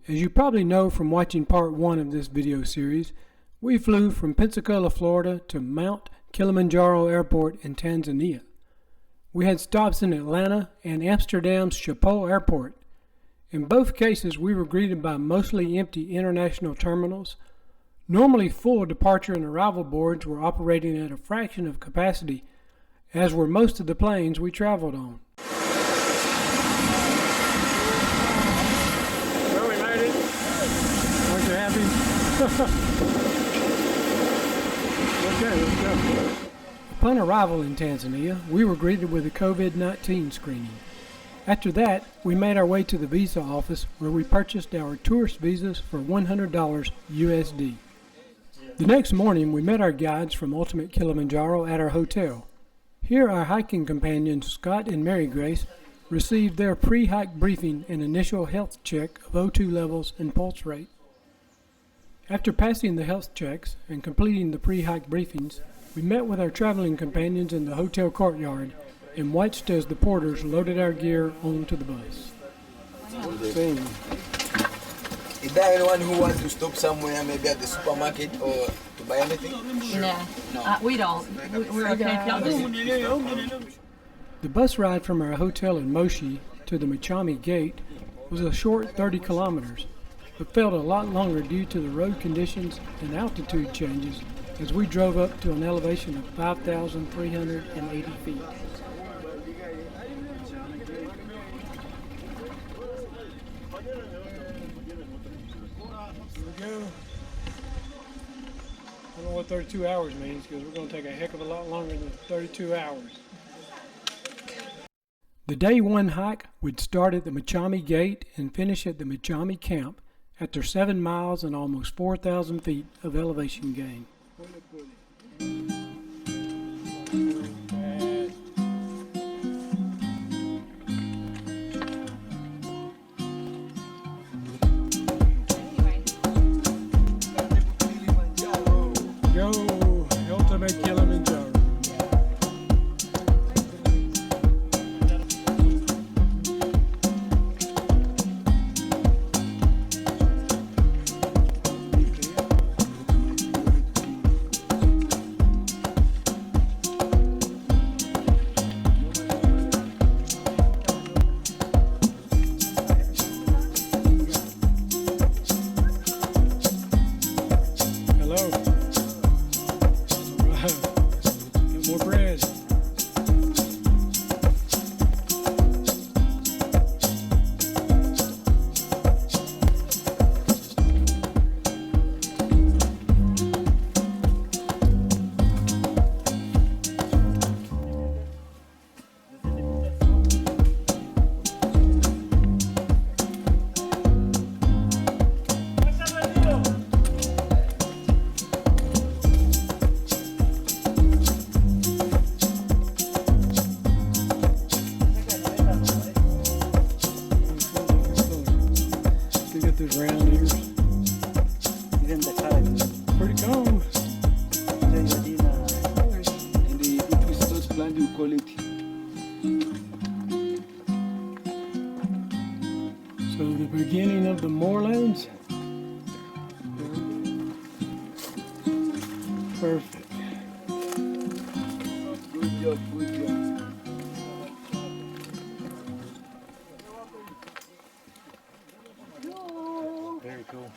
As you probably know from watching part 1 of this video series, we flew from Pensacola, Florida to Mount Kilimanjaro Airport in Tanzania. We had stops in Atlanta and Amsterdam's Schiphol Airport. In both cases, we were greeted by mostly empty international terminals. Normally full departure and arrival boards were operating at a fraction of capacity, as were most of the planes we traveled on. Well, we made it. Aren't you happy? Okay, let's go. Upon arrival in Tanzania, we were greeted with a COVID-19 screening. After that, we made our way to the visa office where we purchased our tourist visas for $100 USD. The next morning, we met our guides from Ultimate Kilimanjaro at our hotel. Here, our hiking companions, Scott and Mary Grace, received their pre-hike briefing and initial health check of O2 levels and pulse rate. After passing the health checks and completing the pre-hike briefings, we met with our traveling companions in the hotel courtyard and watched as the porters loaded our gear onto the bus. Is there anyone who wants to stop somewhere, maybe at the supermarket or to buy anything? No. We don't. We're okay if y'all do. The bus ride from our hotel in Moshi to the Machame gate was a short 30 kilometers, but felt a lot longer due to the road conditions and altitude changes as we drove up to an elevation of 5,380 feet. Here we go. I don't know what 32 hours means because we're going to take a heck of a lot longer than 32 hours. The day 1 hike would start at the Machame gate and finish at the Machame camp after 7 miles and almost 4,000 feet of elevation gain. Go, Ultimate Kilimanjaro. Around here. Pretty calm. So the beginning of the moorlands. Perfect. Good job, good job. Very cool.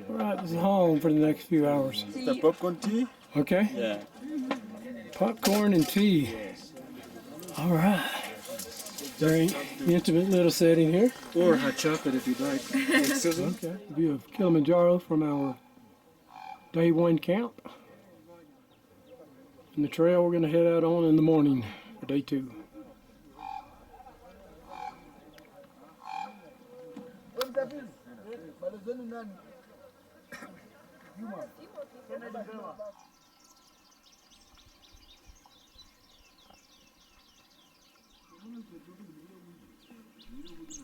All right, this is home for the next few hours. Is that popcorn tea? Okay. Yeah. Popcorn and tea. Yes. All right. Very intimate little setting here. Or hot chocolate if you'd like. Okay. View of Kilimanjaro from our day 1 camp. And the trail we're going to head out on in the morning for day 2.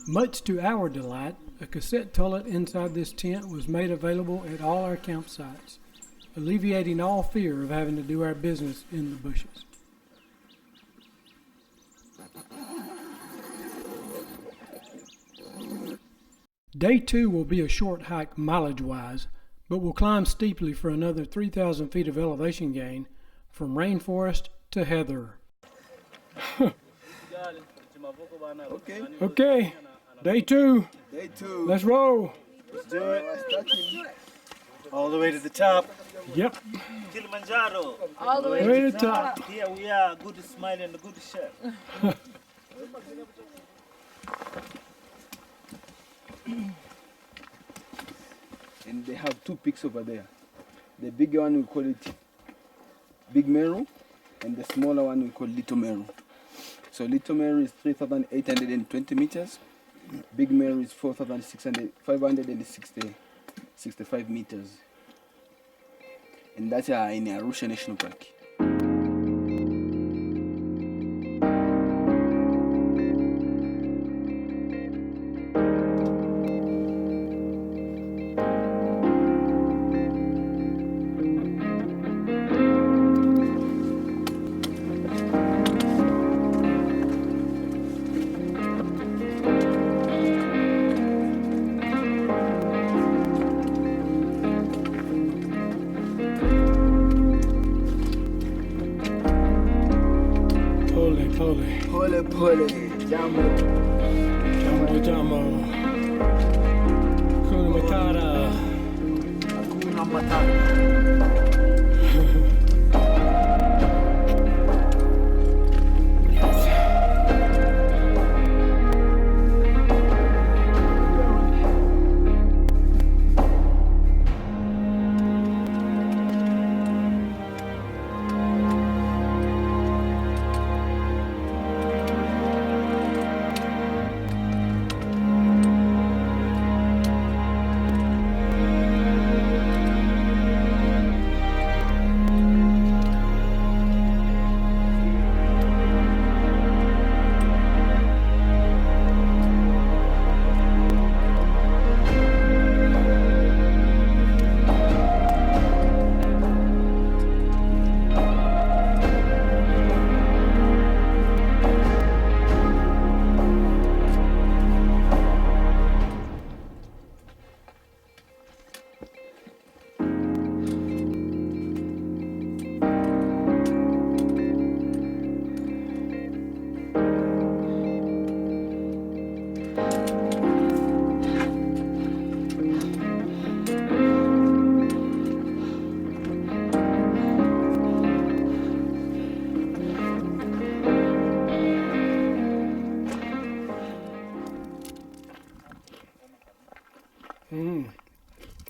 Much to our delight, a cassette toilet inside this tent was made available at all our campsites, alleviating all fear of having to do our business in the bushes. Day 2 will be a short hike mileage-wise, but we'll climb steeply for another 3,000 feet of elevation gain from rainforest to heather. Okay, day 2. Day 2. Let's roll. Let's do it. All the way to the top. Yep, Kilimanjaro. All the way way to the top. Here we are, good smile and good chef. And they have 2 peaks over there. The bigger one we call it Big Meru, and the smaller one we call Little Meru. So Little Meru is 3,820 meters. Big Meru is 565 meters. And that's in Arusha National Park. Pole, jambo. Jambo. Kuna Matata. Hakuna matata.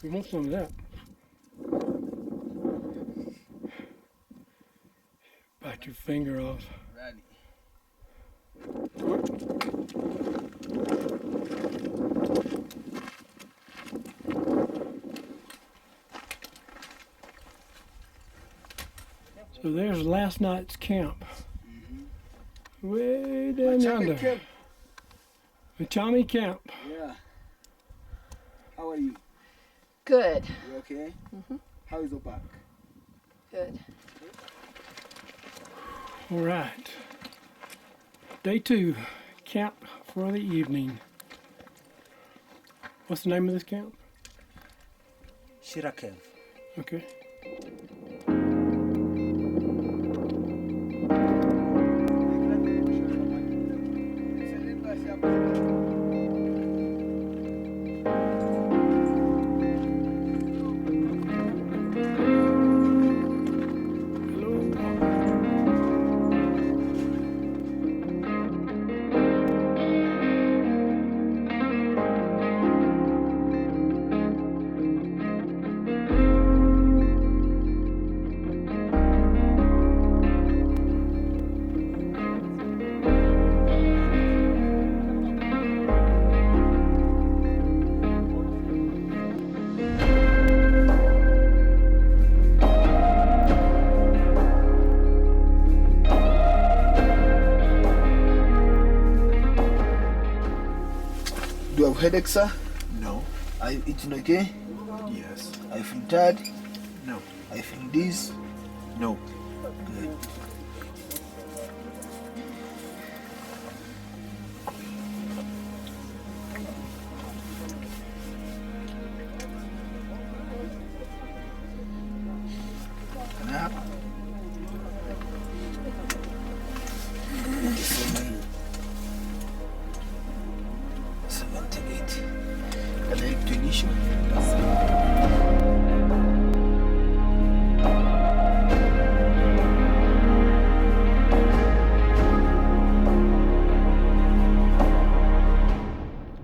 You want some of that? Bite your finger off. Ready. So there's last night's camp. Way down yonder. Camp. Machame camp. Yeah. How are you? Good. You okay? How is the park? Good. All right. Day 2, camp for the evening. What's the name of this camp? Shirakev. Okay. Do you have headache, sir? No. Are you eating okay? Yes. Are you feel tired? No. Are you feel this? No. Good.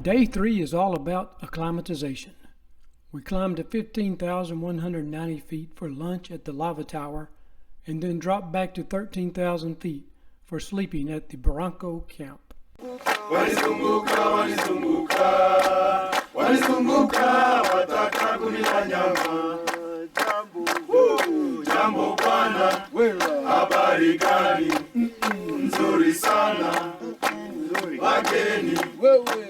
Day 3 is all about acclimatization. We climbed to 15,190 feet for lunch at the lava tower and then dropped back to 13,000 feet for sleeping at the Barranco camp. Walizunguka, walizunguka, walizunguka, wataka kunila nyama. Jambo bwana, habari gani? Nzuri sana. Wageni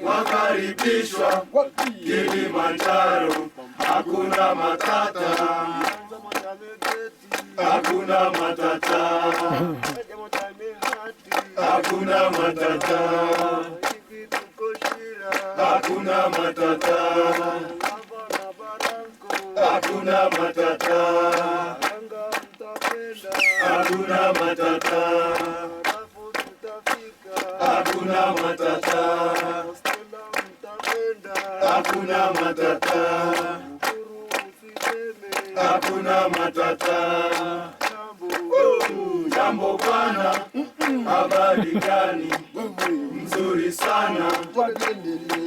wakaribishwa Kilimanjaro, hakuna matata, hakuna matata, hakuna matata, hakuna matata, hakuna matata, hakuna matata, hakuna matata, hakuna matata, hakuna matata. Jambo bwana, habari gani? Nzuri sana.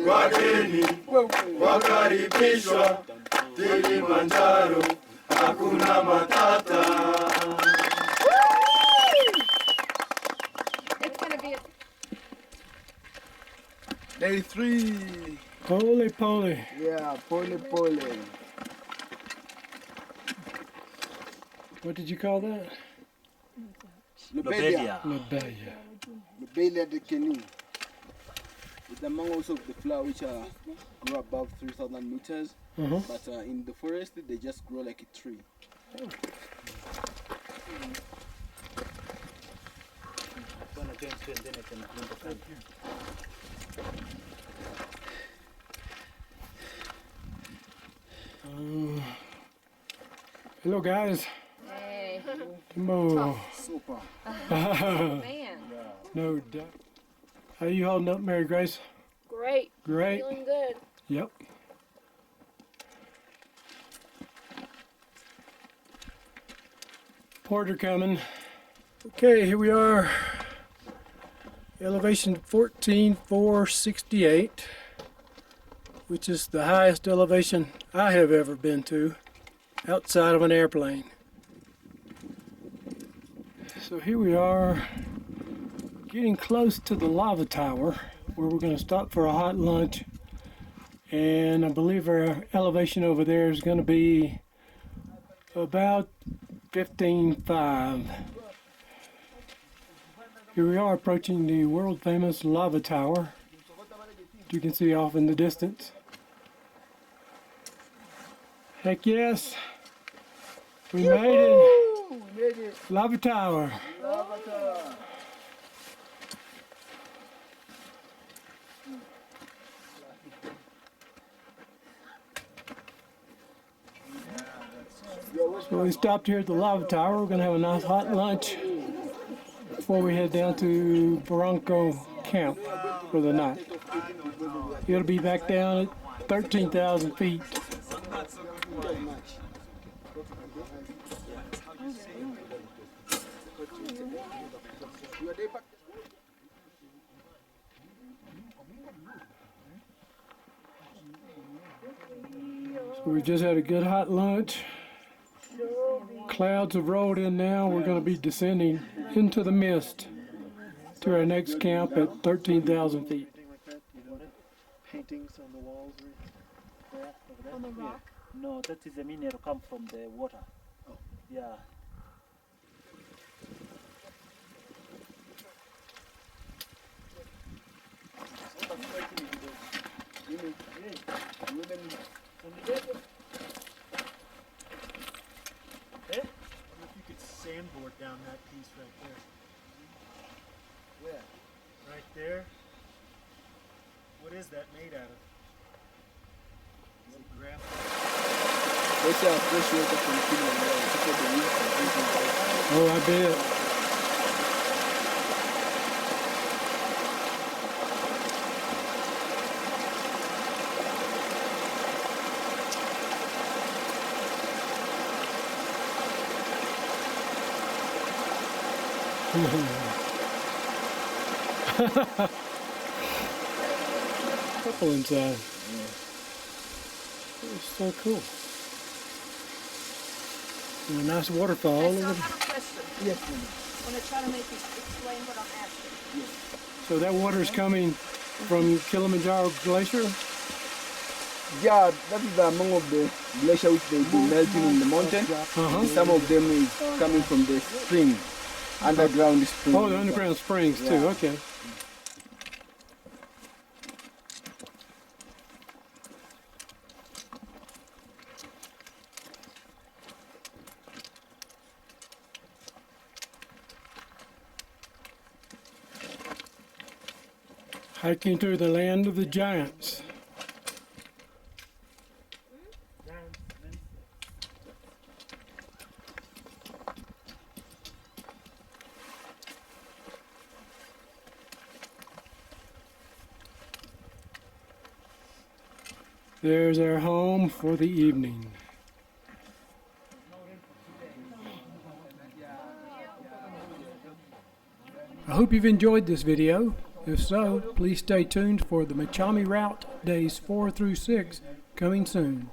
Wageni wakaribishwa Kilimanjaro, hakuna matata. Day 3. Holy poly. Yeah, pole pole. What did you call that? Lobelia. Lobelia. Lobelia de canoe. It's among also the flower which grow above 3,000 meters. Uh-huh. But in the forest, they just grow like a tree. Hello, guys. Hey. Come on. Super. Man. No doubt. How you holding up, Mary Grace? Great. Great. Feeling good. Yep. Porter coming. Okay, here we are. Elevation 14,468, which is the highest elevation I have ever been to outside of an airplane. So here we are getting close to the lava tower where we're going to stop for a hot lunch, and I believe our elevation over there is going to be about 15,500. Here we are approaching the world famous lava tower, you can see off in the distance. Heck yes, we made it. We made it. Lava tower. So we stopped here at the lava tower. We're going to have a nice hot lunch before we head down to Barranco camp for the night. It'll be back down at 13,000 feet. So we just had a good hot lunch. Clouds have rolled in now. We're going to be descending into the mist to our next camp at 13,000 feet. Paintings on the walls. There, over there. On the rock? Yeah. No, that is a mineral come from the water. Oh. Yeah. If you could sandboard down that piece right there. Where? Right there. What is that made out of? Is it graphite? They say fresh water from Kilimanjaro. People they use for drinking water. Oh, I bet. Couple inside. It's so cool. And a nice waterfall. So I over there. have a question. Yes, ma'am. I'm going to try to make you explain what I'm asking. So that water's coming from Kilimanjaro Glacier? Yeah, that is among of the glacier which they've been melting in the mountain. Uh-huh. Some of them is coming from the spring, underground spring. Oh, the underground springs too. Yeah. Okay. Hiking through the land of the giants. There's our home for the evening. I hope you've enjoyed this video. If so, please stay tuned for the Machame route days 4 through 6 coming soon.